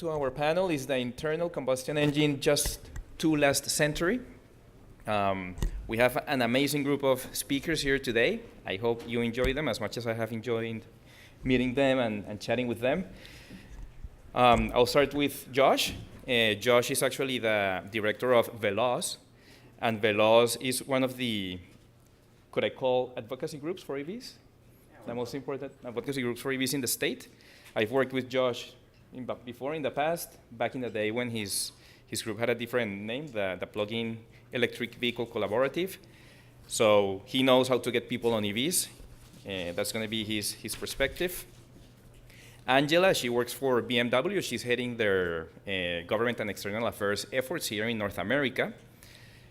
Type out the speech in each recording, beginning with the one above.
to our panel. Is the internal combustion engine just too last century? We have an amazing group of speakers here today. I hope you enjoy them as much as I have enjoyed meeting them and chatting with them. I'll start with Josh. Josh is actually the director of Veloz, and Veloz is one of the, could I call, advocacy groups for EVs? The most important advocacy groups for EVs in the state. I've worked with Josh before in the past, back in the day when his group had a different name, the Plug-in Electric Vehicle Collaborative. So he knows how to get people on EVs. That's going to be his perspective. Angela, she works for BMW. She's heading their government and external affairs efforts here in North America.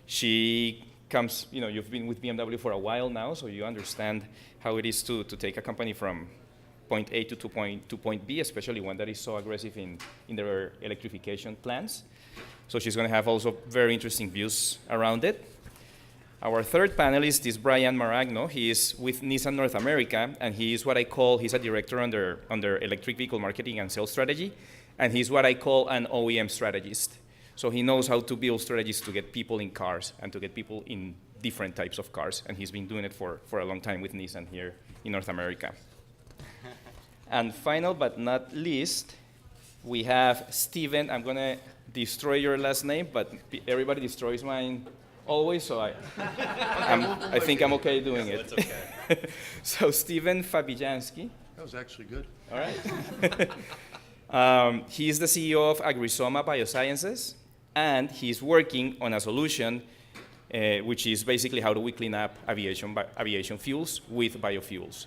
She comes, you've been with BMW for a while now, so you understand how it is to take a company from point A to point B, especially one that is so aggressive in their electrification plans. So she's going to have also very interesting views around it. Our third panelist is Brian Maragno. He is with Nissan North America, and he is what I call, he's a director under electric vehicle marketing and sales strategy, and he's what I call an OEM strategist. So he knows how to build strategies to get people in cars and to get people in different types of cars, and he's been doing it for a long time with Nissan here in North America. And final but not least, we have Steven. I'm going to destroy your last name, but everybody destroys mine always, so I think I'm okay doing it. That's okay. So Steven Fabijanski. That was actually good. All right. He's the CEO of Agrisoma Biosciences, and he's working on a solution which is basically how do we clean up aviation fuels with biofuels.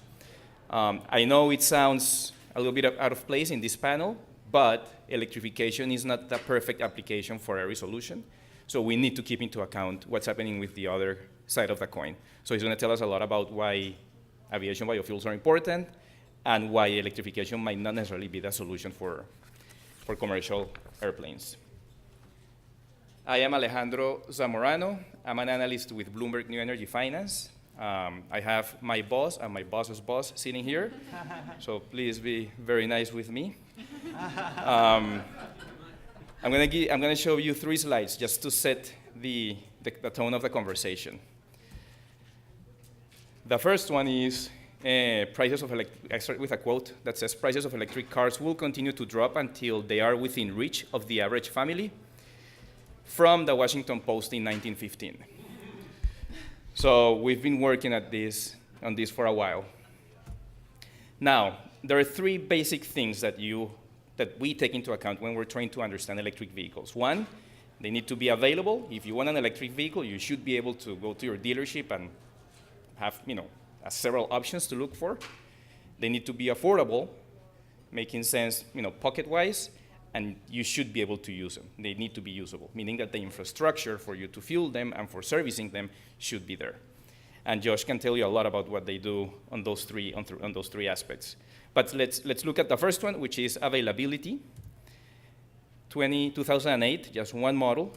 I know it sounds a little bit out of place in this panel, but electrification is not the perfect application for every solution. So we need to keep into account what's happening with the other side of the coin. So he's going to tell us a lot about why aviation biofuels are important and why electrification might not necessarily be the solution for commercial airplanes. I am Alejandro Zamorano. I'm an analyst with Bloomberg New Energy Finance. I have my boss and my boss's boss sitting here, so please be very nice with me. I'm going to show you 3 slides just to set the tone of the conversation. The first one is prices of I start with a quote that says, "Prices of electric cars will continue to drop until they are within reach of the average family," from the Washington Post in 1915. So we've been working on this for a while. Now, there are 3 basic things that we take into account when we're trying to understand electric vehicles. One, they need to be available. If you want an electric vehicle, you should be able to go to your dealership and have several options to look for. They need to be affordable, making sense pocket-wise, and you should be able to use them. They need to be usable, meaning that the infrastructure for you to fuel them and for servicing them should be there. And Josh can tell you a lot about what they do on those three aspects. But let's look at the first one, which is availability. 2008, just one model.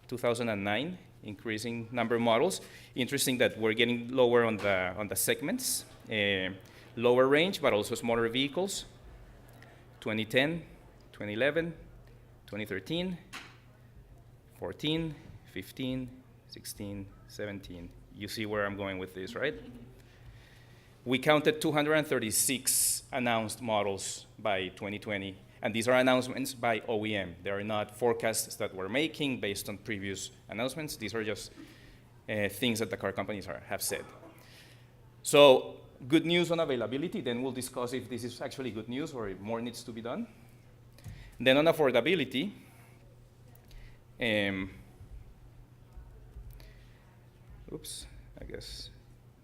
2009, increasing number of models. Interesting that we're getting lower on the segments. Lower range, but also smaller vehicles. 2010, 2011, 2013, 14, 15, 16, 17. You see where I'm going with this, right? We counted 236 announced models by 2020, and these are announcements by OEM. They are not forecasts that we're making based on previous announcements. These are just things that the car companies have said. So good news on availability, then we'll discuss if this is actually good news or if more needs to be done. Then on affordability, oops, I guess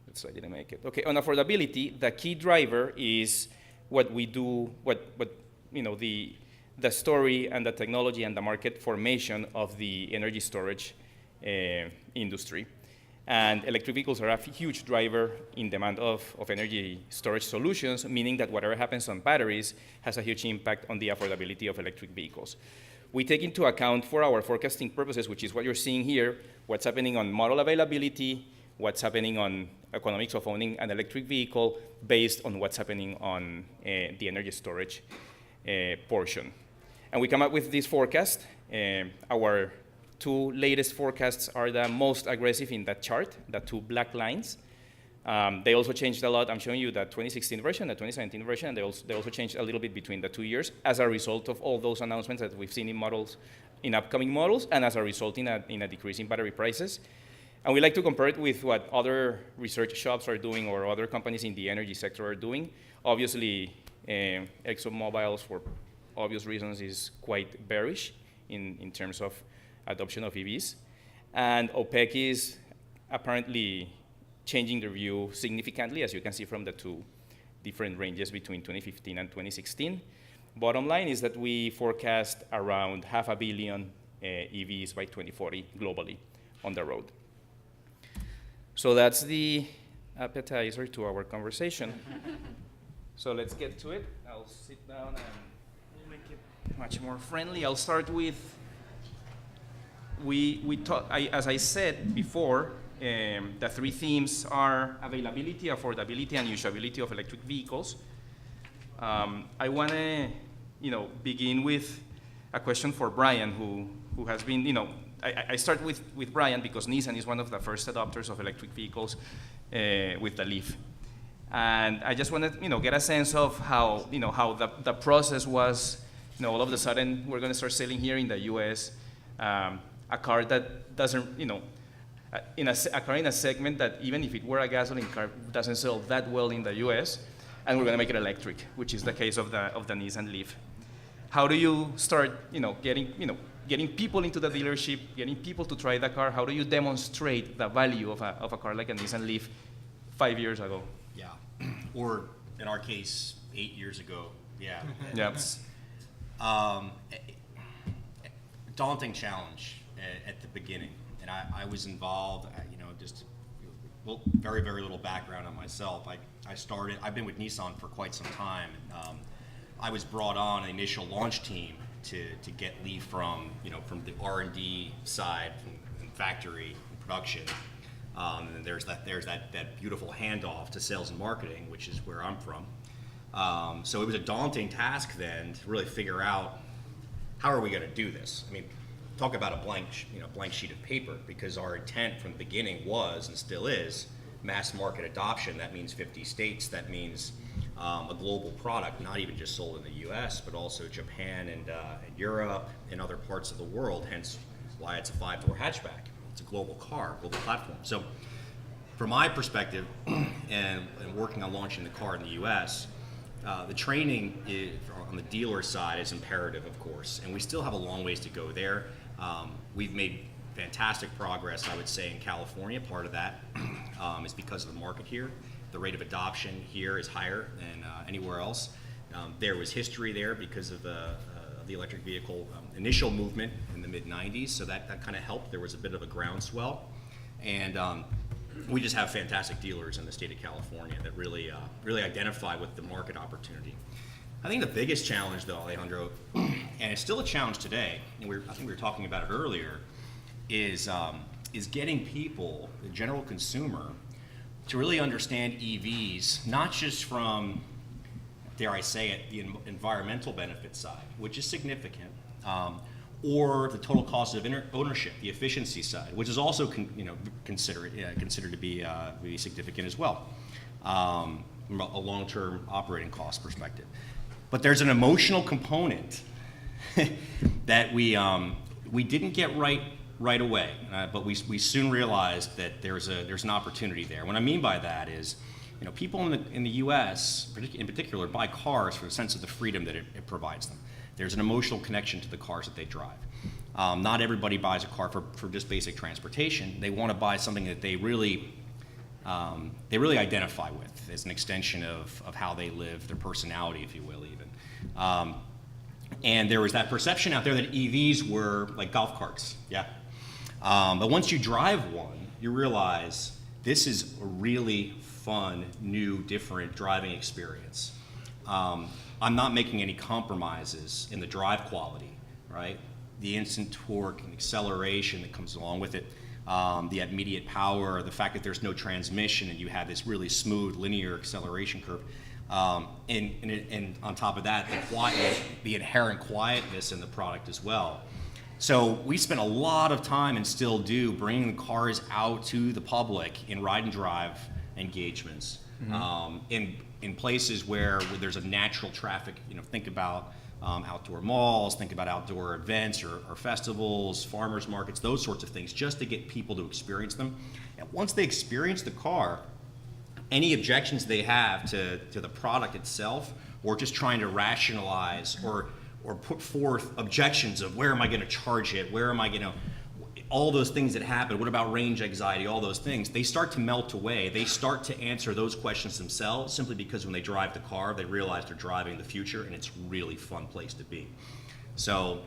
that slide didn't make it. Okay, on affordability, the key driver is what we do, the story and the technology and the market formation of the energy storage industry. And electric vehicles are a huge driver in demand of energy storage solutions, meaning that whatever happens on batteries has a huge impact on the affordability of electric vehicles. We take into account for our forecasting purposes, which is what you're seeing here, what's happening on model availability, what's happening on economics of owning an electric vehicle based on what's happening on the energy storage portion. And we come up with this forecast. Our two latest forecasts are the most aggressive in that chart, the two black lines. They also changed a lot. I'm showing you the 2016 version, the 2017 version, and they also changed a little bit between the 2 years as a result of all those announcements that we've seen in models, in upcoming models, and as a result in a decrease in battery prices. And we like to compare it with what other research shops are doing or other companies in the energy sector are doing. Obviously, ExxonMobil, for obvious reasons, is quite bearish in terms of adoption of EVs. And OPEC is apparently changing their view significantly, as you can see from the two different ranges between 2015 and 2016. Bottom line is that we forecast around 500 million EVs by 2040 globally on the road. So that's the appetizer to our conversation. So let's get to it. I'll sit down and we'll make it much more friendly. I'll start with, as I said before, the three themes are availability, affordability, and usability of electric vehicles. I want to, begin with a question for Brian, who has been, I start with Brian because Nissan is one of the first adopters of electric vehicles with the Leaf. And I just want to, get a sense of how, how the process was, all of a sudden we're going to start selling here in the US a car that doesn't, a car in a segment that even if it were a gasoline car doesn't sell that well in the US, and we're going to make it electric, which is the case of the Nissan Leaf. How do you start, getting people into the dealership, getting people to try the car? How do you demonstrate the value of a car like a Nissan Leaf 5 years ago? Yeah, or in our case, 8 years ago. Yeah. Yeah. It's daunting challenge at the beginning, and I was involved. Very, very little background on myself. I've been with Nissan for quite some time. I was brought on an initial launch team to get Leaf from the R&D side, from factory and production. And there's that beautiful handoff to sales and marketing, which is where I'm from. So it was a daunting task then to really figure out how are we going to do this. I mean, talk about a blank sheet of paper, because our intent from the beginning was and still is mass market adoption. That means 50 states. That means a global product, not even just sold in the U.S., but also Japan and Europe and other parts of the world. Hence, why it's a 5-door hatchback. It's a global car, global platform. So, from my perspective, and working on launching the car in the U.S., the training on the dealer side is imperative, of course, and we still have a long ways to go there. We've made fantastic progress, I would say, in California. Part of that is because of the market here. The rate of adoption here is higher than anywhere else. There was history there because of the electric vehicle initial movement in the mid-'90s, so that kind of helped. There was a bit of a groundswell, and we just have fantastic dealers in the state of California that really identify with the market opportunity. I think the biggest challenge, though, Alejandro, and it's still a challenge today, and I think we were talking about it earlier, is getting people, the general consumer, to really understand EVs, not just from, dare I say it, the environmental benefit side, which is significant, or the total cost of ownership, the efficiency side, which is also considered to be significant as well, from a long-term operating cost perspective. But there's an emotional component that we didn't get right away, but we soon realized that there's an opportunity there. What I mean by that is, people in the U.S. in particular buy cars for the sense of the freedom that it provides them. There's an emotional connection to the cars that they drive. Not everybody buys a car for just basic transportation. They want to buy something that they really identify with as an extension of how they live, their personality, if you will, even. And there was that perception out there that EVs were like golf carts, yeah. But once you drive one, you realize this is a really fun, new, different driving experience. I'm not making any compromises in the drive quality, right? The instant torque and acceleration that comes along with it, the immediate power, the fact that there's no transmission and you have this really smooth linear acceleration curve. And on top of that, the inherent quietness in the product as well. So we spent a lot of time and still do bringing the cars out to the public in ride and drive engagements, in places where there's a natural traffic. Think about outdoor malls, think about outdoor events or festivals, farmers markets, those sorts of things, just to get people to experience them. And once they experience the car, any objections they have to the product itself, or just trying to rationalize or put forth objections of where am I going to charge it, where am I going to, all those things that happen, what about range anxiety, all those things, they start to melt away. They start to answer those questions themselves, simply because when they drive the car, they realize they're driving the future, and it's a really fun place to be. So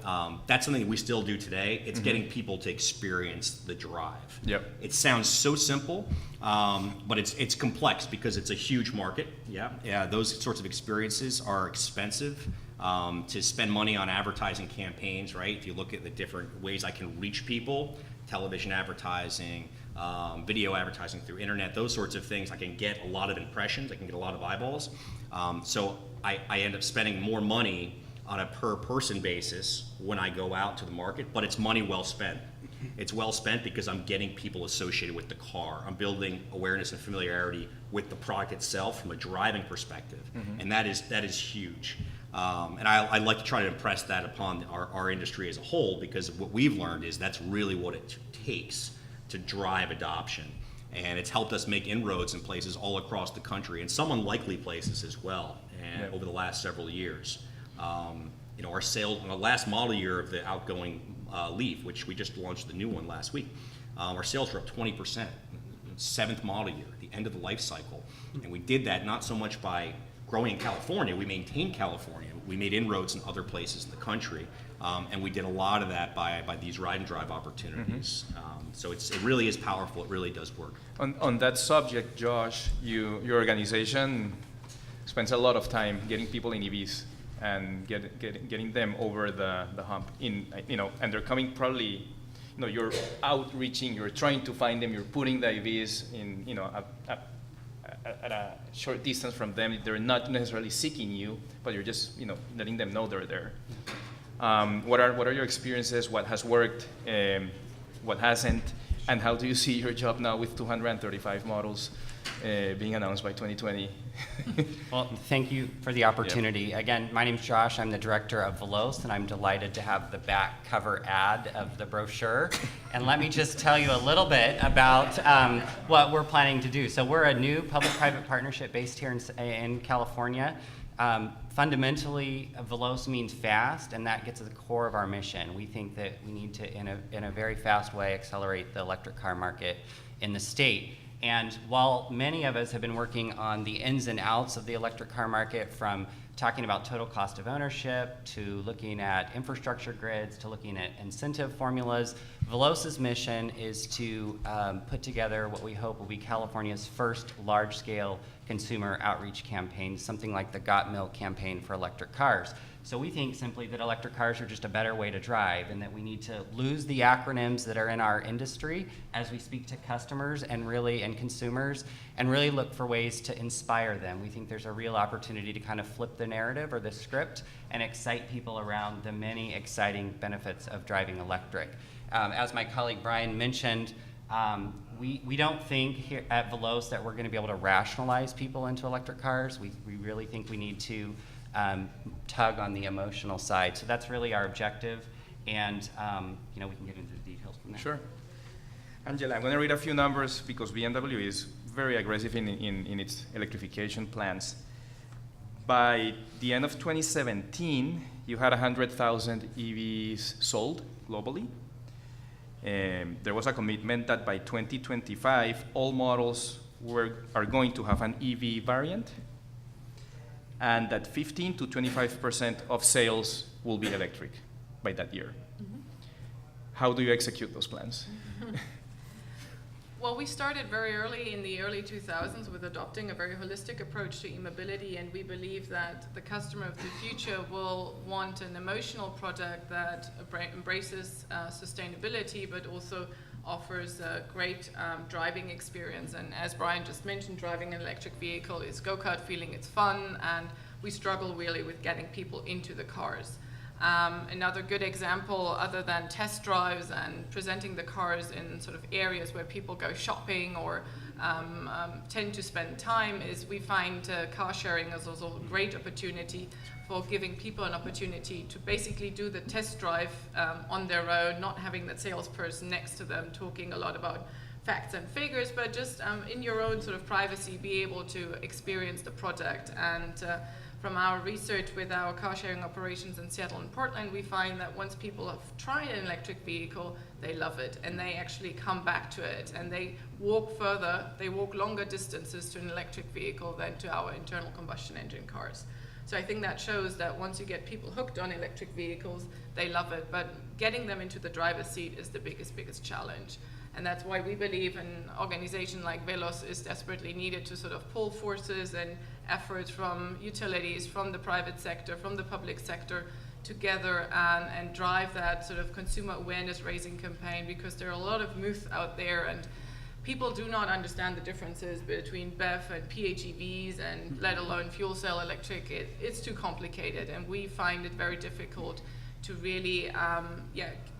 that's something that we still do today. It's getting people to experience the drive. Yep. It sounds so simple, but it's complex because it's a huge market. Yeah. Those sorts of experiences are expensive. To spend money on advertising campaigns, right? If you look at the different ways I can reach people, television advertising, video advertising through internet, those sorts of things, I can get a lot of impressions, I can get a lot of eyeballs. So I end up spending more money on a per person basis when I go out to the market, but it's money well spent. It's well spent because I'm getting people associated with the car. I'm building awareness and familiarity with the product itself from a driving perspective, and that is huge. And I like to try to impress that upon our industry as a whole, because what we've learned is that's really what it takes to drive adoption. And it's helped us make inroads in places all across the country, and some unlikely places as well, and over the last several years. Our sales on the last model year of the outgoing Leaf, which we just launched the new one last week, our sales were up 20%, 7th model year, the end of the life cycle. And we did that not so much by growing in California, we maintained California. We made inroads in other places in the country, and we did a lot of that by these ride and drive opportunities. So it really is powerful. It really does work. On that subject, Josh, your organization spends a lot of time getting people in EVs and getting them over the hump. And they're coming probably. You're outreaching. You're trying to find them. You're putting the EVs in. At a short distance from them. They're not necessarily seeking you, but you're just letting them know they're there. What are your experiences? What has worked? What hasn't? And how do you see your job now with 235 models being announced by 2020? Well, thank you for the opportunity. Yep. Again, my name's Josh. I'm the director of Veloce, and I'm delighted to have the back cover ad of the brochure. And let me just tell you a little bit about what we're planning to do. So we're a new public-private partnership based here in California. Fundamentally, Veloce means fast, and that gets to the core of our mission. We think that we need to, in a very fast way, accelerate the electric car market in the state. And while many of us have been working on the ins and outs of the electric car market, from talking about total cost of ownership to looking at infrastructure grids to looking at incentive formulas, Veloce's mission is to put together what we hope will be California's first large-scale consumer outreach campaign, something like the Got Milk campaign for electric cars. So we think simply that electric cars are just a better way to drive, and that we need to lose the acronyms that are in our industry as we speak to customers and consumers, and really look for ways to inspire them. We think there's a real opportunity to kind of flip the narrative or the script and excite people around the many exciting benefits of driving electric. As my colleague Brian mentioned, we don't think here at Veloce that we're going to be able to rationalize people into electric cars. We really think we need to tug on the emotional side. So that's really our objective, and we can get into the details from there. Sure. Angela, I'm going to read a few numbers because BMW is very aggressive in its electrification plans. By the end of 2017, you had 100,000 EVs sold globally. There was a commitment that by 2025, all models are going to have an EV variant, and that 15 to 25% of sales will be electric by that year. Mm-hmm. How do you execute those plans? Well, we started very early in the early 2000s with adopting a very holistic approach to e-mobility, and we believe that the customer of the future will want an emotional product that embraces sustainability, but also offers a great driving experience. And as Brian just mentioned, driving an electric vehicle is go-kart feeling, it's fun, and we struggle really with getting people into the cars. Another good example, other than test drives and presenting the cars in sort of areas where people go shopping or tend to spend time, is we find car sharing as also a great opportunity for giving people an opportunity to basically do the test drive on their own, not having that salesperson next to them talking a lot about facts and figures, but just in your own sort of privacy, be able to experience the product. And from our research with our car sharing operations in Seattle and Portland, we find that once people have tried an electric vehicle, they love it, and they actually come back to it, and they walk further, they walk longer distances to an electric vehicle than to our internal combustion engine cars. So I think that shows that once you get people hooked on electric vehicles, they love it, but getting them into the driver's seat is the biggest challenge. And that's why we believe an organization like Velos is desperately needed to sort of pull forces and efforts from utilities, from the private sector, from the public sector together and drive that sort of consumer awareness raising campaign, because there are a lot of myths out there and people do not understand the differences between BEV and PHEVs and let alone fuel cell electric. It's too complicated, and we find it very difficult to really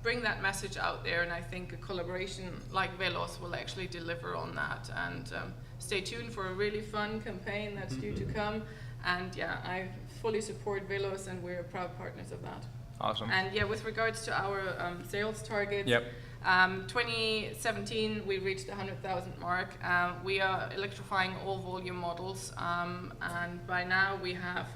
bring that message out there, and I think a collaboration like Velos will actually deliver on that. And stay tuned for a really fun campaign that's due to come. And yeah, I fully support Velos, and we're proud partners of that. Awesome. And yeah, with regards to our sales targets, 2017 we reached the 100,000 mark. We are electrifying all volume models, and by now we have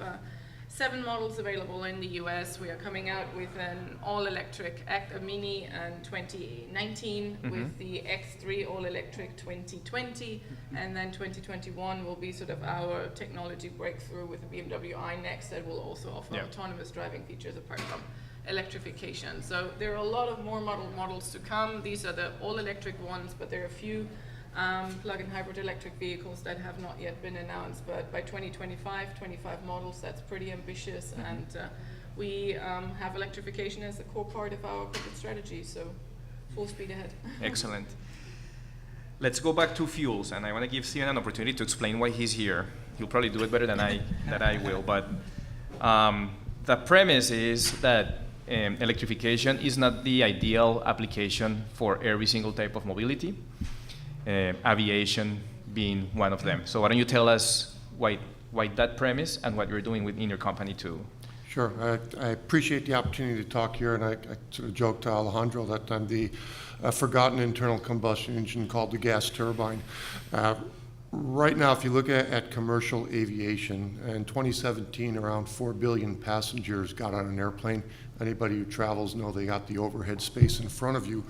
7 models available in the US. We are coming out with an all-electric Mini in 2019, with the X3 all-electric 2020, and then 2021 will be sort of our technology breakthrough with the BMW iNext that will also offer autonomous driving features apart from electrification. So there are a lot of more models to come. These are the all-electric ones, but there are a few plug-in hybrid electric vehicles that have not yet been announced, but by 2025, 25 models, that's pretty ambitious, and we have electrification as a core part of our corporate strategy, so full speed ahead. Excellent. Let's go back to fuels, and I want to give Steven an opportunity to explain why he's here. He'll probably do it better than I will, but the premise is that electrification is not the ideal application for every single type of mobility. Aviation being one of them. So why don't you tell us why that premise and what you're doing within your company too? Sure. I appreciate the opportunity to talk here, and I sort of joked to Alejandro that I'm the forgotten internal combustion engine called the gas turbine. Right now, if you look at commercial aviation, in 2017, around 4 billion passengers got on an airplane. Anybody who travels know they got the overhead space in front of you.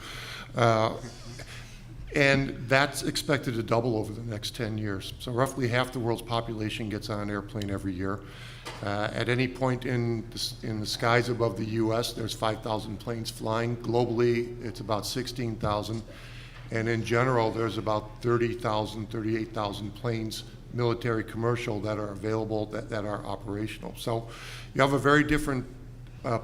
And that's expected to double over the next 10 years. So roughly half the world's population gets on an airplane every year. At any point in the skies above the US, there's 5,000 planes flying. Globally, it's about 16,000. And in general, there's about 30,000, 38,000 planes, military, commercial, that are available, that are operational. So you have a very different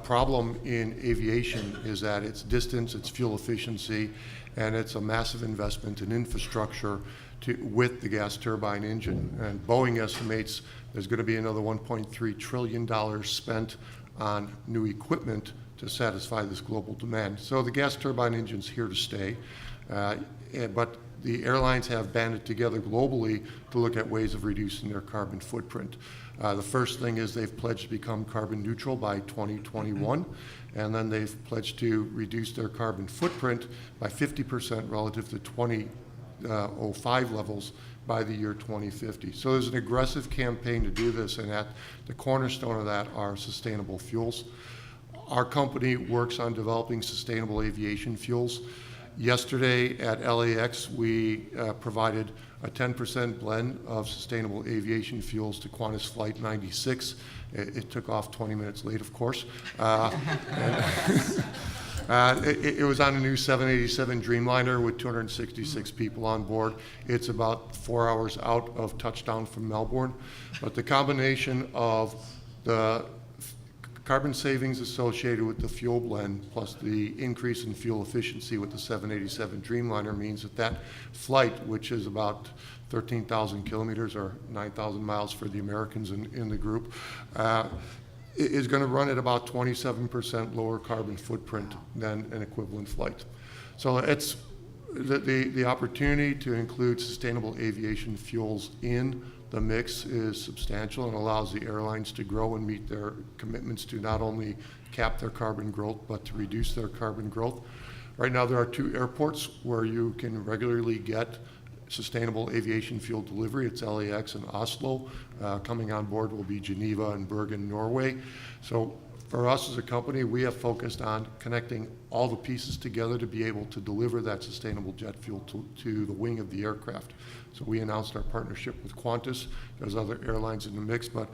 problem in aviation, is that it's distance, it's fuel efficiency, and it's a massive investment in infrastructure with the gas turbine engine. And Boeing estimates there's going to be another $1.3 trillion spent on new equipment to satisfy this global demand. So the gas turbine engine's here to stay, but the airlines have banded together globally to look at ways of reducing their carbon footprint. The first thing is they've pledged to become carbon neutral by 2021, and then they've pledged to reduce their carbon footprint by 50% relative to 2005 levels by the year 2050. So there's an aggressive campaign to do this, and at the cornerstone of that are sustainable fuels. Our company works on developing sustainable aviation fuels. Yesterday at LAX, we provided a 10% blend of sustainable aviation fuels to Qantas Flight 96. It took off 20 minutes late, of course. It was on a new 787 Dreamliner with 266 people on board. It's about 4 hours out of touchdown from Melbourne. But the combination of the carbon savings associated with the fuel blend plus the increase in fuel efficiency with the 787 Dreamliner means that flight, which is about 13,000 kilometers or 9,000 miles for the Americans in the group, is going to run at about 27% lower carbon footprint than an equivalent flight. So it's the opportunity to include sustainable aviation fuels in the mix is substantial and allows the airlines to grow and meet their commitments to not only cap their carbon growth, but to reduce their carbon growth. Right now, there are 2 airports where you can regularly get sustainable aviation fuel delivery. It's LAX and Oslo. Coming on board will be Geneva and Bergen, Norway. So for us as a company, we have focused on connecting all the pieces together to be able to deliver that sustainable jet fuel to the wing of the aircraft. So we announced our partnership with Qantas. There's other airlines in the mix, but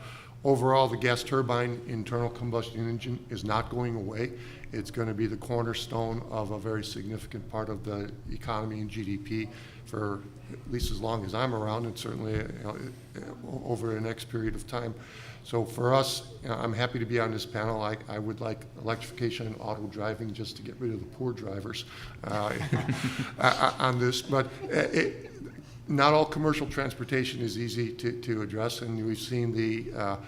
overall, the gas turbine internal combustion engine is not going away. It's going to be the cornerstone of a very significant part of the economy and GDP for at least as long as I'm around, and certainly over the next period of time. So for us, I'm happy to be on this panel. I would like electrification and auto driving just to get rid of the poor drivers on this. But not all commercial transportation is easy to address, and we've seen the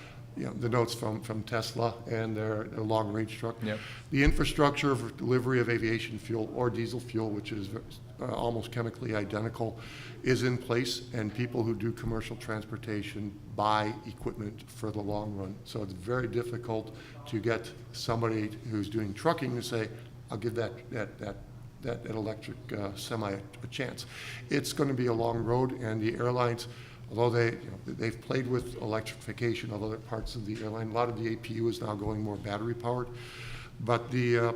notes from Tesla and their long-range truck. Yep. The infrastructure for delivery of aviation fuel or diesel fuel, which is almost chemically identical, is in place, and people who do commercial transportation buy equipment for the long run. So it's very difficult to get somebody who's doing trucking to say, I'll give that electric semi a chance. It's going to be a long road, and the airlines, although they've played with electrification of other parts of the airline, a lot of the APU is now going more battery powered, but the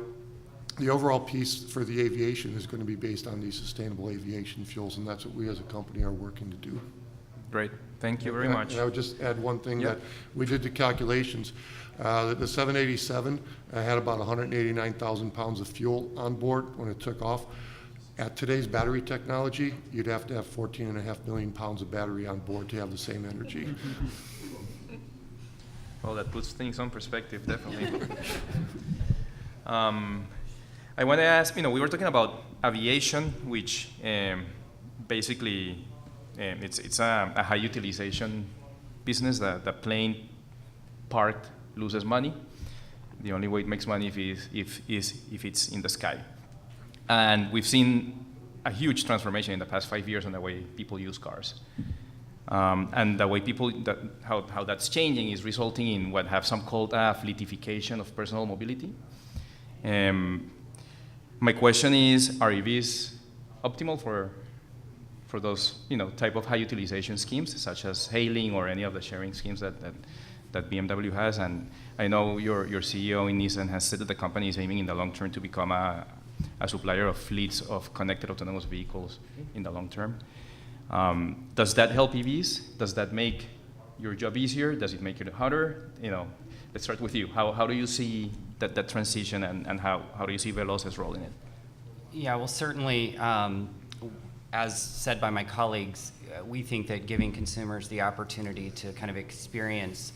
overall piece for the aviation is going to be based on these sustainable aviation fuels, and that's what we as a company are working to do. Great, thank you very much. And I would just add one thing, Yep. that we did the calculations. The 787 had about 189,000 pounds of fuel on board when it took off. At today's battery technology, you'd have to have 14.5 million pounds of battery on board to have the same energy. Well, that puts things on perspective, definitely. I want to ask, we were talking about aviation, which basically it's a high utilization business. The plane parked loses money. The only way it makes money if it's in the sky. And we've seen a huge transformation in the past 5 years on the way people use cars. And the way how that's changing is resulting in what have some called a fleetification of personal mobility. My question is, are EVs optimal for those type of high utilization schemes, such as hailing or any of the sharing schemes that BMW has? And I know your CEO in Nissan has said that the company is aiming in the long term to become a supplier of fleets of connected autonomous vehicles in the long term. Does that help EVs? Does that make your job easier? Does it make it harder? Let's start with you. How do you see that transition, and how do you see Veloz's role in it? Yeah, well, certainly, as said by my colleagues, we think that giving consumers the opportunity to kind of experience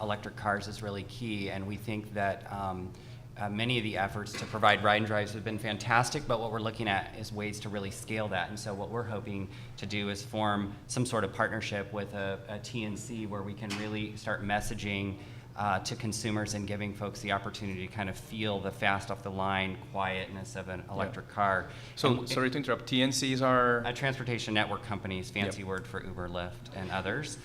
electric cars is really key, and we think that many of the efforts to provide ride and drives have been fantastic, but what we're looking at is ways to really scale that. And so what we're hoping to do is form some sort of partnership with a TNC where we can really start messaging to consumers and giving folks the opportunity to kind of feel the fast off the line quietness of an electric car. So, sorry to interrupt, TNCs are? Transportation network companies, fancy word for Uber, Lyft, and others.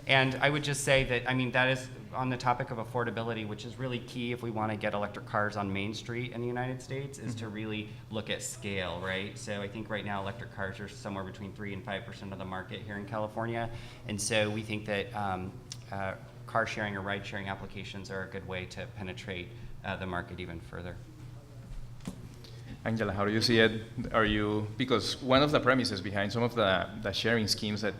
And I would just say that, that is on the topic of affordability, which is really key if we want to get electric cars on Main Street in the United States, is to really look at scale, right? So I think right now electric cars are somewhere between 3 and 5% of the market here in California. And so we think that car sharing or ride sharing applications are a good way to penetrate the market even further. Angela, how do you see it? Because one of the premises behind some of the sharing schemes, that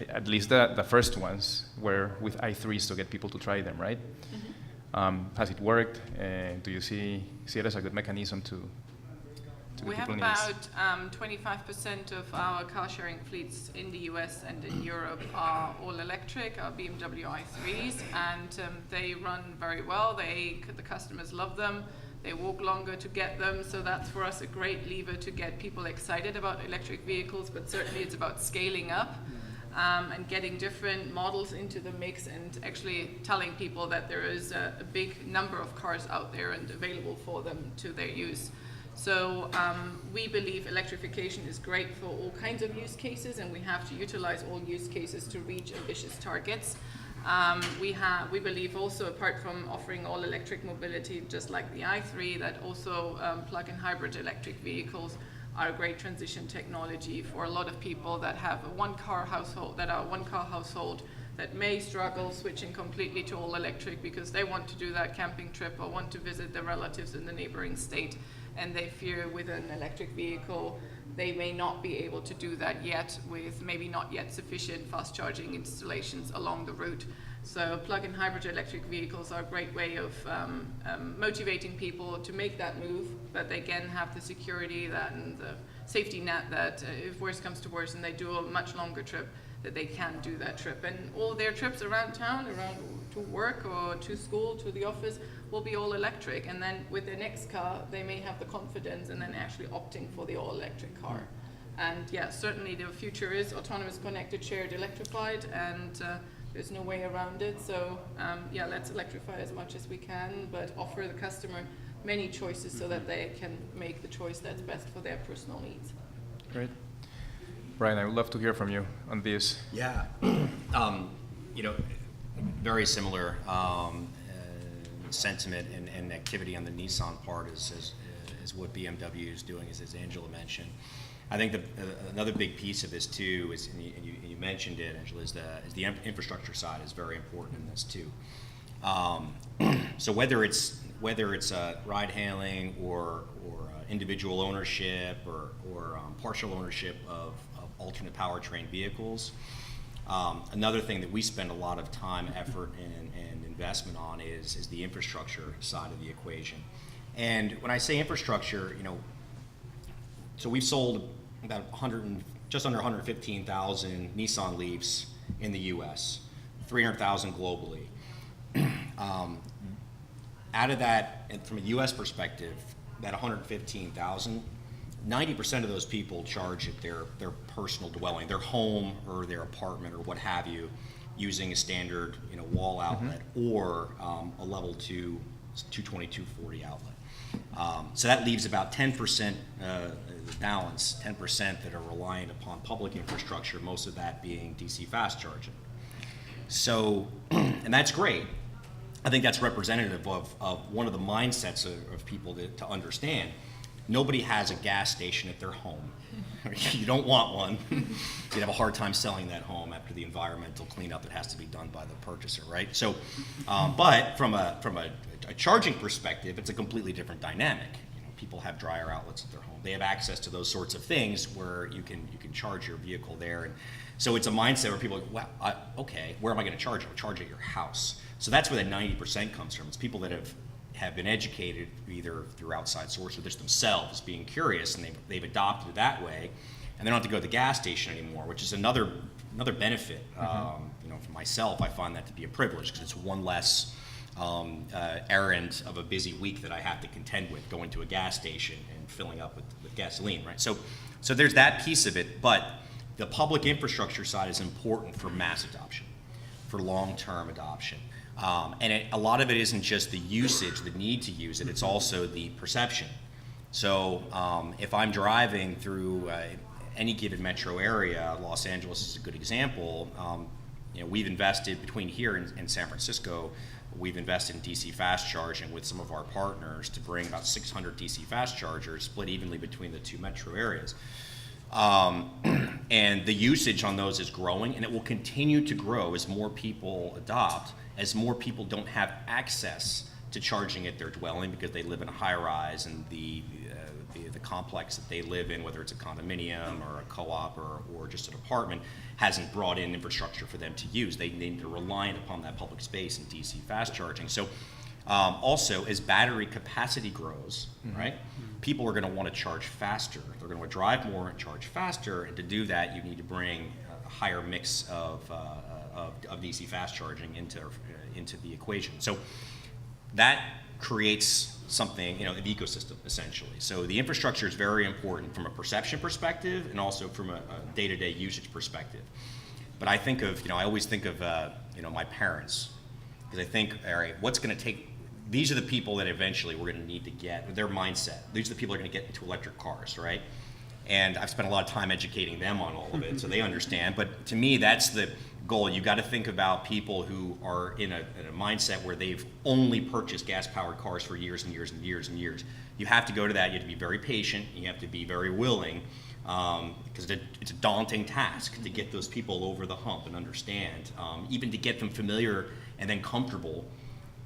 at least the first ones were with i3s to get people to try them, right? Mm-hmm. Has it worked? Do you see it as a good mechanism to the We have people in this? about 25% of our car sharing fleets in the US and in Europe are all electric, are BMW i3s, and they run very well. The customers love them. They walk longer to get them, so that's for us a great lever to get people excited about electric vehicles, but certainly it's about scaling up and getting different models into the mix and actually telling people that there is a big number of cars out there and available for them to their use. So we believe electrification is great for all kinds of use cases, and we have to utilize all use cases to reach ambitious targets. We believe also, apart from offering all electric mobility, just like the i3, that also plug-in hybrid electric vehicles are a great transition technology for a lot of people that have a one-car household, that may struggle switching completely to all electric because they want to do that camping trip or want to visit their relatives in the neighboring state, and they fear with an electric vehicle they may not be able to do that yet, with maybe not yet sufficient fast charging installations along the route. So plug-in hybrid electric vehicles are a great way of motivating people to make that move, but they again have the security that and the safety net that if worse comes to worse and they do a much longer trip, that they can do that trip. And all their trips around town, around to work or to school, to the office, will be all electric. And then with their next car, they may have the confidence and then actually opting for the all electric car. And yeah, certainly the future is autonomous, connected, shared, electrified, and there's no way around it. So yeah, let's electrify as much as we can, but offer the customer many choices so that they can make the choice that's best for their personal needs. Great. Brian, I would love to hear from you on this. Yeah, you know, very similar sentiment and activity on the Nissan part is what BMW is doing, as Angela mentioned. I think another big piece of this too is, and you mentioned it, Angela, is the infrastructure side is very important in this too. So whether it's ride hailing or individual ownership or partial ownership of alternate powertrain vehicles, another thing that we spend a lot of time, effort, and investment on is the infrastructure side of the equation. And when I say infrastructure, you know, so we've sold about just under 115,000 Nissan Leafs in the U.S., 300,000 globally. Out of that, and from a U.S. perspective, that 115,000, 90% of those people charge at their personal dwelling, their home or their apartment or what have you, using a standard, you know, wall outlet or a level 2 220, 240 outlet. So that leaves about 10% the balance, 10% that are reliant upon public infrastructure, most of that being DC fast charging. So, and that's great. I think that's representative of one of the mindsets of people to understand. Nobody has a gas station at their home. You don't want one. You'd have a hard time selling that home after the environmental cleanup that has to be done by the purchaser, right? So, but from a charging perspective, it's a completely different dynamic. You know, people have dryer outlets at their home. They have access to those sorts of things where you can charge your vehicle there. And so it's a mindset where people are like, wow, okay, where am I going to charge? I'll charge at your house. So that's where the 90% comes from. It's people that have been educated either through outside source or just themselves being curious, and they've adopted it that way, and they don't have to go to the gas station anymore, which is another benefit. You know, for myself, I find that to be a privilege because it's one less errand of a busy week that I have to contend with, going to a gas station and filling up with gasoline, right? So there's that piece of it, but the public infrastructure side is important for mass adoption, for long-term adoption. And a lot of it isn't just the usage, the need to use it, it's also the perception. So if I'm driving through any given metro area, Los Angeles is a good example, you know, we've invested between here and San Francisco, we've invested in DC fast charging with some of our partners to bring about 600 DC fast chargers split evenly between the two metro areas. And the usage on those is growing, and it will continue to grow as more people adopt, as more people don't have access to charging at their dwelling because they live in a high-rise and the complex that they live in, whether it's a condominium or a co-op or just an apartment, hasn't brought in infrastructure for them to use. They're reliant upon that public space and DC fast charging. So also, as battery capacity grows, right, people are going to want to charge faster. They're going to drive more and charge faster, and to do that, you need to bring a higher mix of DC fast charging into the equation. So that creates something, you know, an ecosystem essentially. So the infrastructure is very important from a perception perspective and also from a day-to-day usage perspective. But I think of, you know, I always think of, you know, my parents, because I think, all right, what's going to take, these are the people that eventually we're going to need to get, their mindset. These are the people that are going to get into electric cars, right? And I've spent a lot of time educating them on all of it, so they understand. But to me, that's the goal. You've got to think about people who are in a mindset where they've only purchased gas-powered cars for years and years and years and years. You have to go to that. You have to be very patient. You have to be very willing, because it's a daunting task to get those people over the hump and understand, even to get them familiar and then comfortable,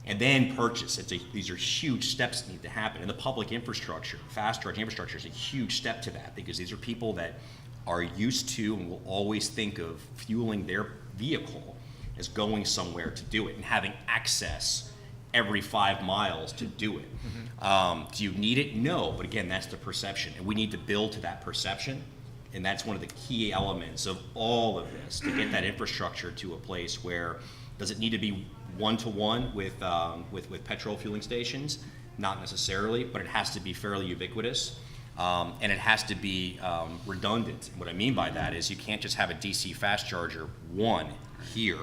and then purchase. These are huge steps that need to happen. And the public infrastructure, fast charging infrastructure, is a huge step to that, because these are people that are used to and will always think of fueling their vehicle as going somewhere to do it and having access every 5 miles to do it. Do you need it? No, but again, that's the perception, and we need to build to that perception, and that's one of the key elements of all of this, to get that infrastructure to a place where, does it need to be one-to-one with petrol fueling stations? Not necessarily, but it has to be fairly ubiquitous. And it has to be redundant. What I mean by that is you can't just have a DC fast charger, one here,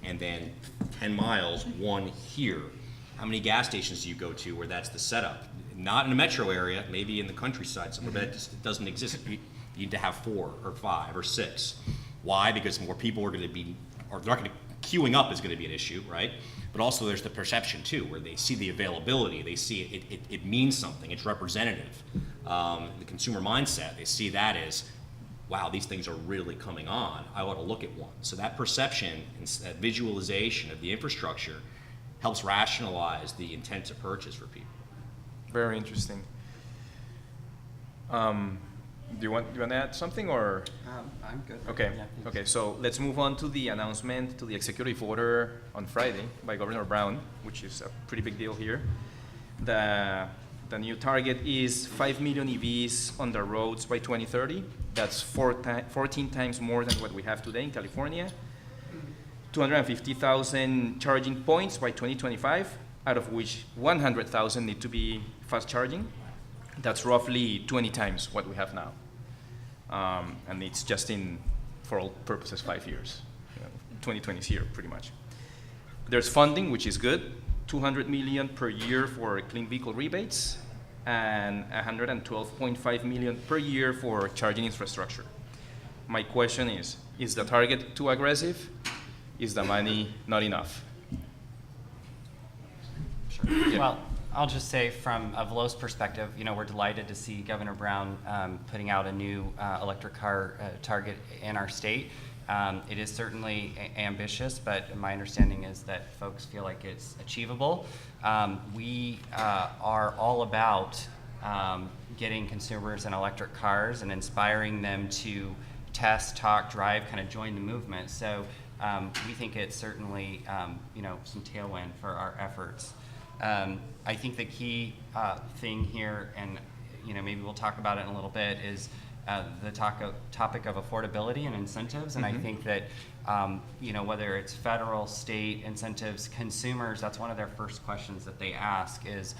and then 10 miles, one here. How many gas stations do you go to where that's the setup? Not in a metro area, maybe in the countryside somewhere, but it just doesn't exist. You need to have 4 or 5 or 6. Why? Because more people are going to be, or they're not going to, queuing up is going to be an issue, right? But also there's the perception too, where they see the availability, they see it means something, it's representative. The consumer mindset, they see that as, wow, these things are really coming on, I ought to look at one. So that perception and that visualization of the infrastructure helps rationalize the intent to purchase for people. Very interesting. Do you want to add something, or? I'm good. Okay. Yeah, thanks. Okay. So let's move on to the announcement, to the executive order on Friday by Governor Brown, which is a pretty big deal here. The new target is 5 million EVs on the roads by 2030. That's 14 times more than what we have today in California. 250,000 charging points by 2025, out of which 100,000 need to be fast charging. That's roughly 20 times what we have now. And it's just in, for all purposes, 5 years. 2020 is here, pretty much. There's funding, which is good. 200 million per year for clean vehicle rebates, and 112.5 million per year for charging infrastructure. My question is the target too aggressive? Is the money not enough? Sure. Yeah. Well, I'll just say from a Veloz perspective, you know, we're delighted to see Governor Brown putting out a new electric car target in our state. It is certainly ambitious, but my understanding is that folks feel like it's achievable. We are all about getting consumers in electric cars and inspiring them to test, talk, drive, kind of join the movement. So we think it's certainly, you know, some tailwind for our efforts. I think the key thing here, and you know, maybe we'll talk about it in a little bit, is the topic of affordability and incentives. And I think that you know, whether it's federal, state incentives, consumers, that's one of their first questions that they ask is,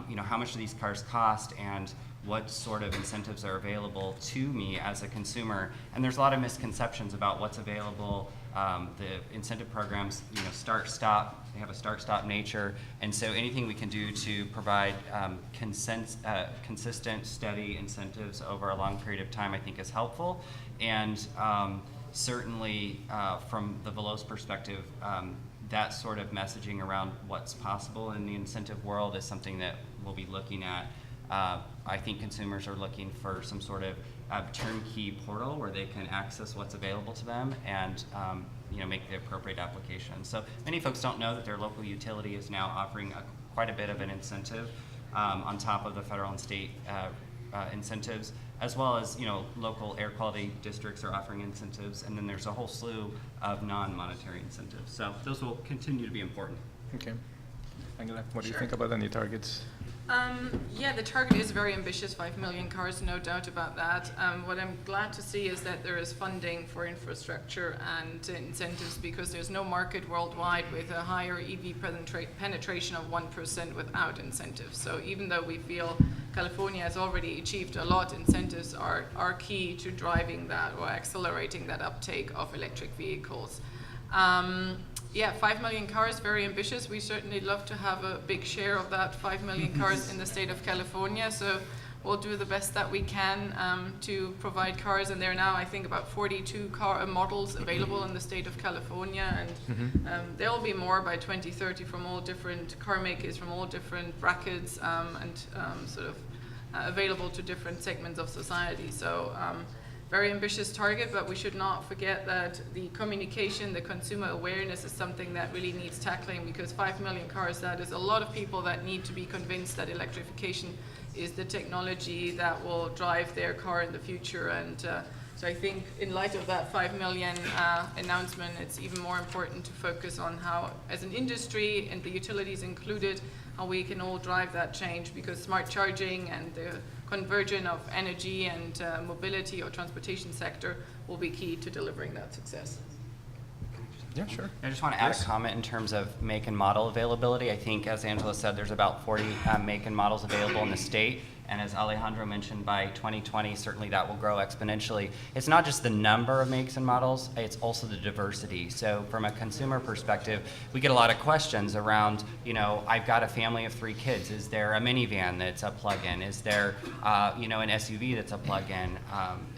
you know, how much do these cars cost, and what sort of incentives are available to me as a consumer? And there's a lot of misconceptions about what's available. The incentive programs, you know, start-stop, they have a start-stop nature, and so anything we can do to provide consistent, steady incentives over a long period of time, I think is helpful. And certainly from the Veloz perspective, that sort of messaging around what's possible in the incentive world is something that we'll be looking at. I think consumers are looking for some sort of turnkey portal where they can access what's available to them and you know, make the appropriate application. So many folks don't know that their local utility is now offering quite a bit of an incentive on top of the federal and state incentives, as well as, you know, local air quality districts are offering incentives, and then there's a whole slew of non-monetary incentives. So those will continue to be important. Okay. Angela, what do you think about the new targets? Yeah, the target is very ambitious, 5 million cars, no doubt about that. What I'm glad to see is that there is funding for infrastructure and incentives, because there's no market worldwide with a higher EV penetration of 1% without incentives. So even though we feel California has already achieved a lot, incentives are key to driving that or accelerating that uptake of electric vehicles. Yeah, 5 million cars, very ambitious. We certainly love to have a big share of that 5 million cars in the state of California. So we'll do the best that we can to provide cars. And there are now, I think, about 42 car models available in the state of California. And there will be more by 2030 from all different car makers, from all different brackets, and sort of available to different segments of society. So very ambitious target, but we should not forget that the communication, the consumer awareness is something that really needs tackling, because 5 million cars, that is a lot of people that need to be convinced that electrification is the technology that will drive their car in the future. And so I think in light of that 5 million announcement, it's even more important to focus on how, as an industry, and the utilities included, how we can all drive that change, because smart charging and the conversion of energy and mobility or transportation sector will be key to delivering that success. Yeah, sure. I just want to add a comment in terms of make and model availability. I think, as Angela said, there's about 40 make and models available in the state. And as Alejandro mentioned, by 2020, certainly that will grow exponentially. It's not just the number of makes and models, it's also the diversity. So from a consumer perspective, we get a lot of questions around, you know, I've got a family of 3 kids. Is there a minivan that's a plug-in? Is there, you know, an SUV that's a plug-in?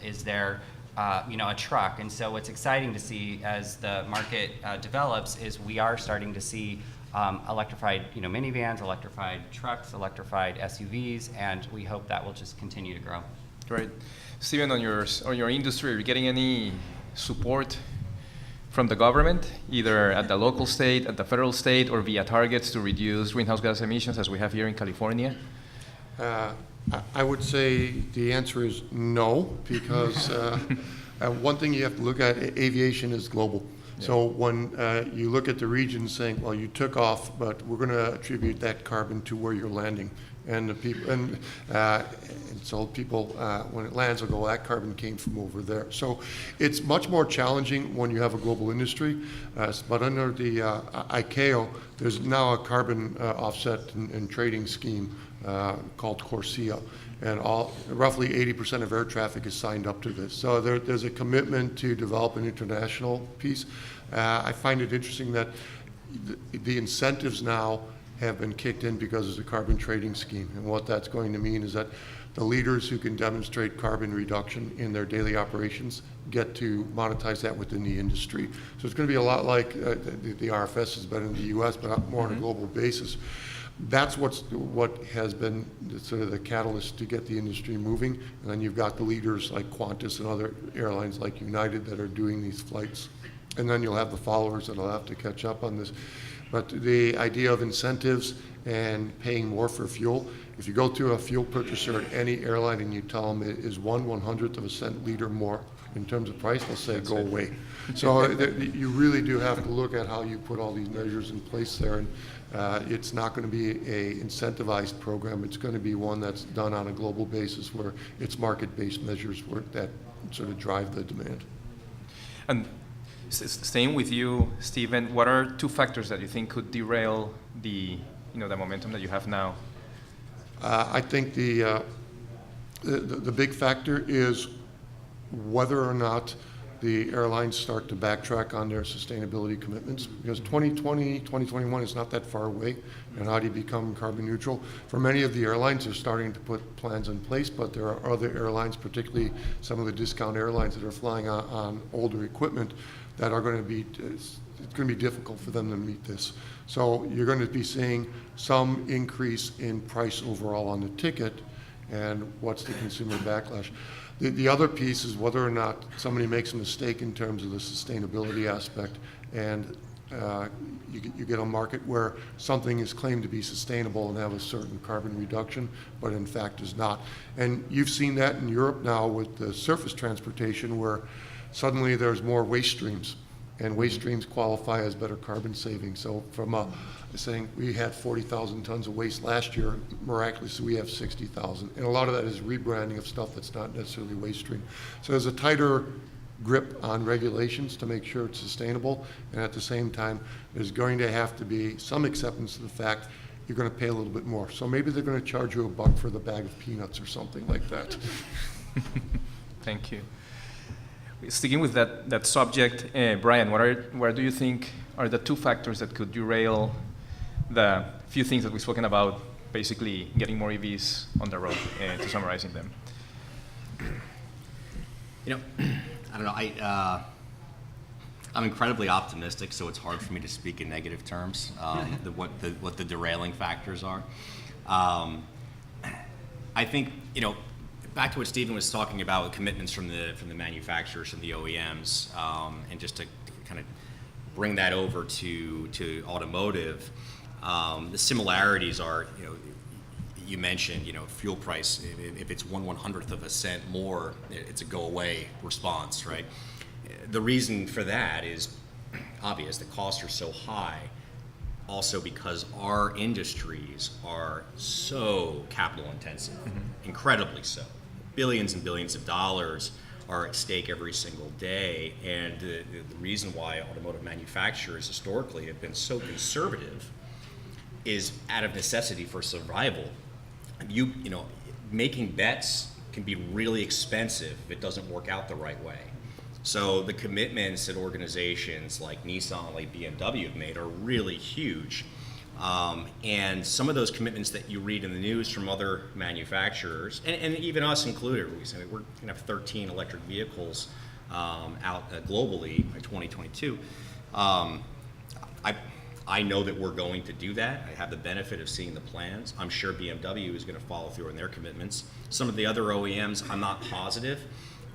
Is there, you know, a truck? And so what's exciting to see as the market develops is we are starting to see electrified, you know, minivans, electrified trucks, electrified SUVs, and we hope that will just continue to grow. Great. Steven, on your industry, are you getting any support from the government, either at the local state, at the federal state, or via targets to reduce greenhouse gas emissions as we have here in California? I would say the answer is no, because one thing you have to look at, aviation is global. Yeah. So when you look at the region saying, well, you took off, but we're going to attribute that carbon to where you're landing. And the people, and so people, when it lands, will go, that carbon came from over there. So it's much more challenging when you have a global industry. But under the ICAO, there's now a carbon offset and trading scheme called CORSIA. And roughly 80% of air traffic is signed up to this. So there's a commitment to develop an international piece. I find it interesting that the incentives now have been kicked in because of the carbon trading scheme. And what that's going to mean is that the leaders who can demonstrate carbon reduction in their daily operations get to monetize that within the industry. So it's going to be a lot like the RFS has been in the US, but more on a global basis. That's what has been sort of the catalyst to get the industry moving. And then you've got the leaders like Qantas and other airlines like United that are doing these flights. And then you'll have the followers that'll have to catch up on this. But the idea of incentives and paying more for fuel, if you go to a fuel purchaser at any airline and you tell them it is 1/100th of a cent liter more in terms of price, they'll say, go away. So you really do have to look at how you put all these measures in place there. And it's not going to be a incentivized program. It's going to be one that's done on a global basis where it's market-based measures that sort of drive the demand. And staying with you, Stephen, what are 2 factors that you think could derail the momentum that you have now? I think the big factor is whether or not the airlines start to backtrack on their sustainability commitments, because 2020, 2021 is not that far away. And how do you become carbon neutral? For many of the airlines, they're starting to put plans in place, but there are other airlines, particularly some of the discount airlines that are flying on older equipment, that are going to be, it's going to be difficult for them to meet this. So you're going to be seeing some increase in price overall on the ticket, and what's the consumer backlash? The other piece is whether or not somebody makes a mistake in terms of the sustainability aspect, and you get a market where something is claimed to be sustainable and have a certain carbon reduction, but in fact is not. And you've seen that in Europe now with the surface transportation, where suddenly there's more waste streams. and waste streams qualify as better carbon saving. So from saying we had 40,000 tons of waste last year, miraculously we have 60,000. And a lot of that is rebranding of stuff that's not necessarily waste stream. So there's a tighter grip on regulations to make sure it's sustainable, and at the same time, there's going to have to be some acceptance of the fact you're going to pay a little bit more. So maybe they're going to charge you $1 for the bag of peanuts or something like that. Thank you. Sticking with that subject, Brian, what do you think are the two factors that could derail the few things that we've spoken about, basically getting more EVs on the road, to summarizing them? You know, I don't know. I'm incredibly optimistic, so it's hard for me to speak in negative terms. What the derailing factors are. I think, you know, back to what Stephen was talking about with commitments from the manufacturers, from the OEMs, and just to kind of bring that over to automotive, the similarities are, you know, you mentioned, you know, fuel price. If it's 1/100th of a cent more, it's a go away response, right? The reason for that is obvious. The costs are so high. Also because our industries are so capital intensive, incredibly so. Billions and billions of dollars are at stake every single day, and the reason why automotive manufacturers historically have been so conservative is out of necessity for survival. You know, making bets can be really expensive if it doesn't work out the right way. So the commitments that organizations like Nissan, like BMW have made are really huge. And some of those commitments that you read in the news from other manufacturers, and even us included, we're going to have 13 electric vehicles out globally by 2022. I know that we're going to do that. I have the benefit of seeing the plans. I'm sure BMW is going to follow through on their commitments. Some of the other OEMs, I'm not positive,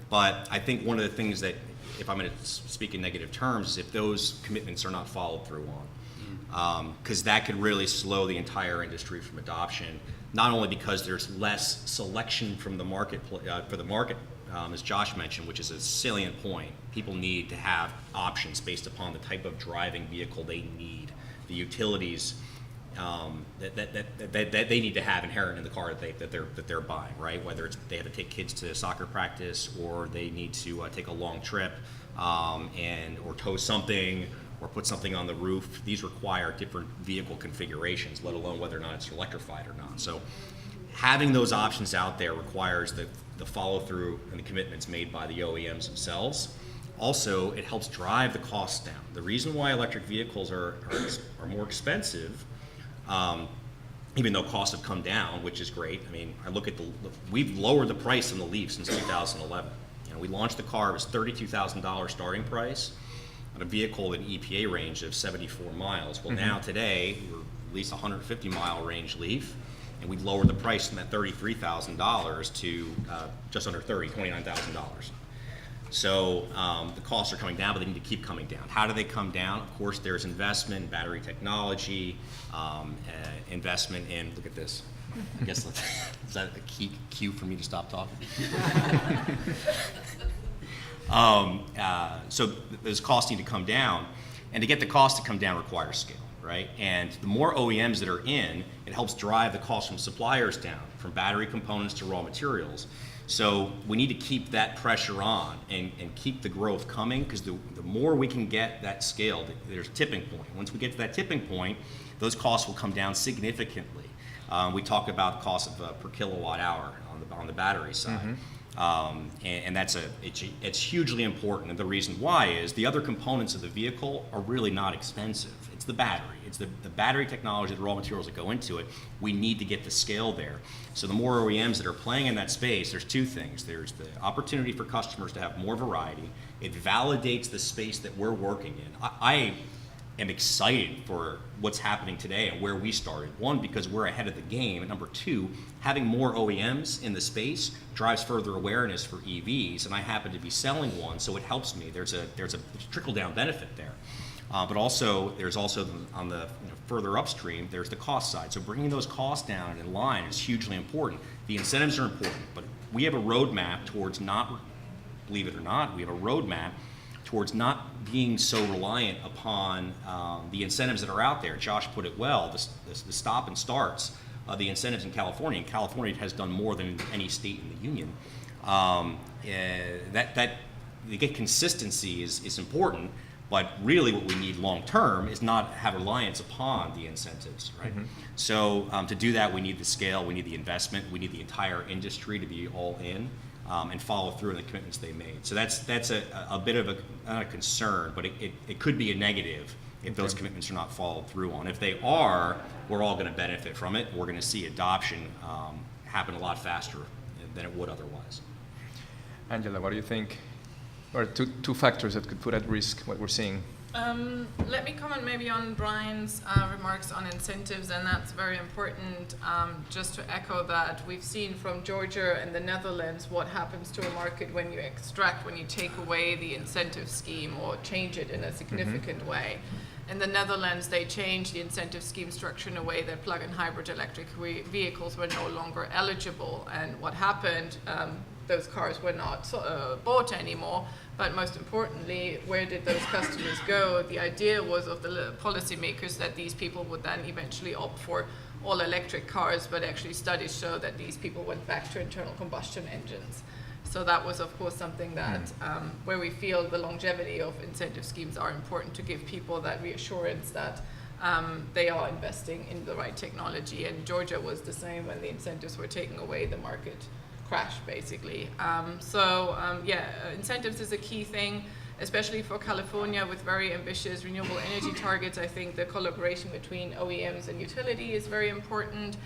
but I think one of the things that, if I'm going to speak in negative terms, is if those commitments are not followed through on. Because that could really slow the entire industry from adoption, not only because there's less selection from the market, as Josh mentioned, which is a salient point. People need to have options based upon the type of driving vehicle they need, the utilities that they need to have inherent in the car that they're buying, right? Whether it's they have to take kids to soccer practice, or they need to take a long trip, or tow something, or put something on the roof. These require different vehicle configurations, let alone whether or not it's electrified or not. So having those options out there requires the follow through and the commitments made by the OEMs themselves. Also, it helps drive the costs down. The reason why electric vehicles are more expensive, even though costs have come down, which is great. I mean, I look at we've lowered the price on the Leaf since 2011. You know, we launched the car, it was $32,000 starting price on a vehicle with an EPA range of 74 miles. Well, now today, we're at least 150 mile range Leaf, and we've lowered the price from that $33,000 to just under $29,000. So the costs are coming down, but they need to keep coming down. How do they come down? Of course, there's investment in battery technology, investment in, look at this. I guess is that a cue for me to stop talking? So those costs need to come down, and to get the cost to come down requires scale, right? And the more OEMs that are in, it helps drive the cost from suppliers down, from battery components to raw materials. So we need to keep that pressure on and keep the growth coming, because the more we can get that scale, there's a tipping point. Once we get to that tipping point, those costs will come down significantly. We talked about the cost of per kilowatt hour on the battery side. And it's hugely important, and the reason why is the other components of the vehicle are really not expensive. It's the battery. It's the battery technology, the raw materials that go into it. We need to get the scale there. So the more OEMs that are playing in that space, there's two things. There's the opportunity for customers to have more variety. It validates the space that we're working in. I am excited for what's happening today and where we started. One, because we're ahead of the game. And number two, having more OEMs in the space drives further awareness for EVs, and I happen to be selling one, so it helps me. There's a trickle-down benefit there. But also, there's also on the further upstream, there's the cost side. So bringing those costs down and in line is hugely important. The incentives are important, but we have a roadmap towards believe it or not, we have a roadmap towards not being so reliant upon the incentives that are out there. Josh put it well, the stop and starts, the incentives in California. And California has done more than any state in the union. That to get consistency is important, but really what we need long term is not have reliance upon the incentives, right? Mm-hmm. So to do that, we need the scale, we need the investment, we need the entire industry to be all in and follow through on the commitments they made. So that's a bit of not a concern, but it could be a negative if those commitments are not followed through on. If they are, we're all going to benefit from it. We're going to see adoption happen a lot faster than it would otherwise. Angela, what do you think? Or two factors that could put at risk what we're seeing? Let me comment maybe on Brian's remarks on incentives, and that's very important. Just to echo that, we've seen from Georgia and the Netherlands what happens to a market when you take away the incentive scheme or change it in a significant way. In the Netherlands, they changed the incentive scheme structure in a way that plug-in hybrid electric vehicles were no longer eligible. And what happened, those cars were not bought anymore, but most importantly, where did those customers go? The idea was of the policymakers that these people would then eventually opt for all electric cars, but actually studies show that these people went back to internal combustion engines. So that was, of course, something that where we feel the longevity of incentive schemes are important to give people that reassurance that they are investing in the right technology. And Georgia was the same. When the incentives were taken away, the market crashed, basically. Incentives is a key thing, especially for California with very ambitious renewable energy targets. I think the collaboration between OEMs and utility is very important.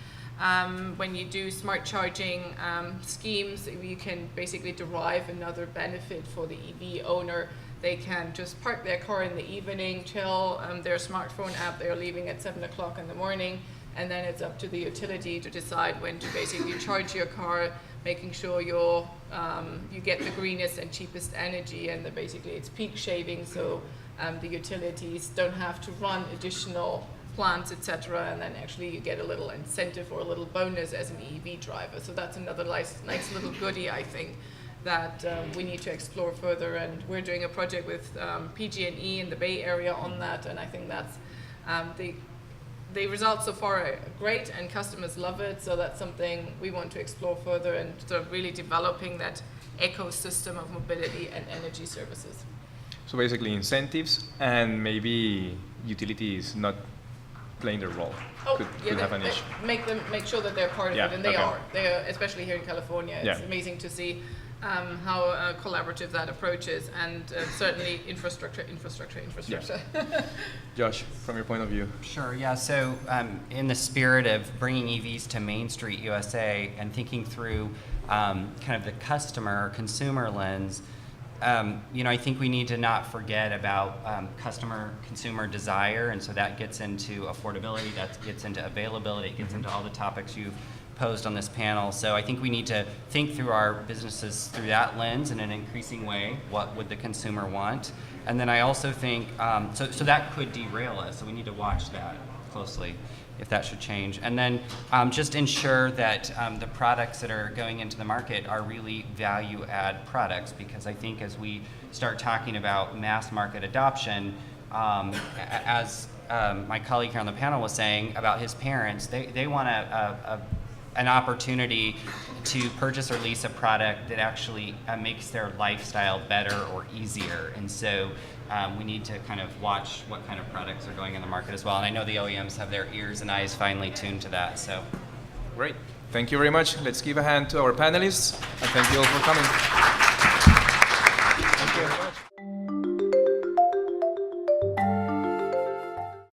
When you do smart charging schemes, you can basically derive another benefit for the EV owner. They can just park their car in the evening, chill their smartphone app. They're leaving at 7 o'clock in the morning, and then it's up to the utility to decide when to basically charge your car, making sure you get the greenest and cheapest energy, and basically it's peak shaving, so the utilities don't have to run additional plants, etc., and then actually you get a little incentive or a little bonus as an EV driver. So that's another nice little goodie, I think, that we need to explore further. And we're doing a project with PG&E in the Bay Area on that, and I think that's the results so far are great and customers love it, so that's something we want to explore further and sort of really developing that ecosystem of mobility and energy services. So basically incentives and maybe utilities not playing their role could have an issue. Make sure that they're part of it, and they are. They are, especially here in California. It's amazing to see how collaborative that approach is, and certainly infrastructure. Yeah. Josh, from your point of view. Sure, yeah, so in the spirit of bringing EVs to Main Street USA and thinking through kind of the customer or consumer lens, I think we need to not forget about consumer desire, and so that gets into affordability, that gets into availability, it gets into all the topics you've posed on this panel. So I think we need to think through our businesses through that lens in an increasing way. What would the consumer want? And then I also think, so that could derail us, so we need to watch that closely if that should change. And then just ensure that the products that are going into the market are really value add products, because I think as we start talking about mass market adoption, as my colleague here on the panel was saying about his parents, they want an opportunity to purchase or lease a product that actually makes their lifestyle better or easier. And so we need to kind of watch what kind of products are going in the market as well. And I know the OEMs have their ears and eyes finely tuned to that. So, great. Thank you very much. Let's give a hand to our panelists, and thank you all for coming.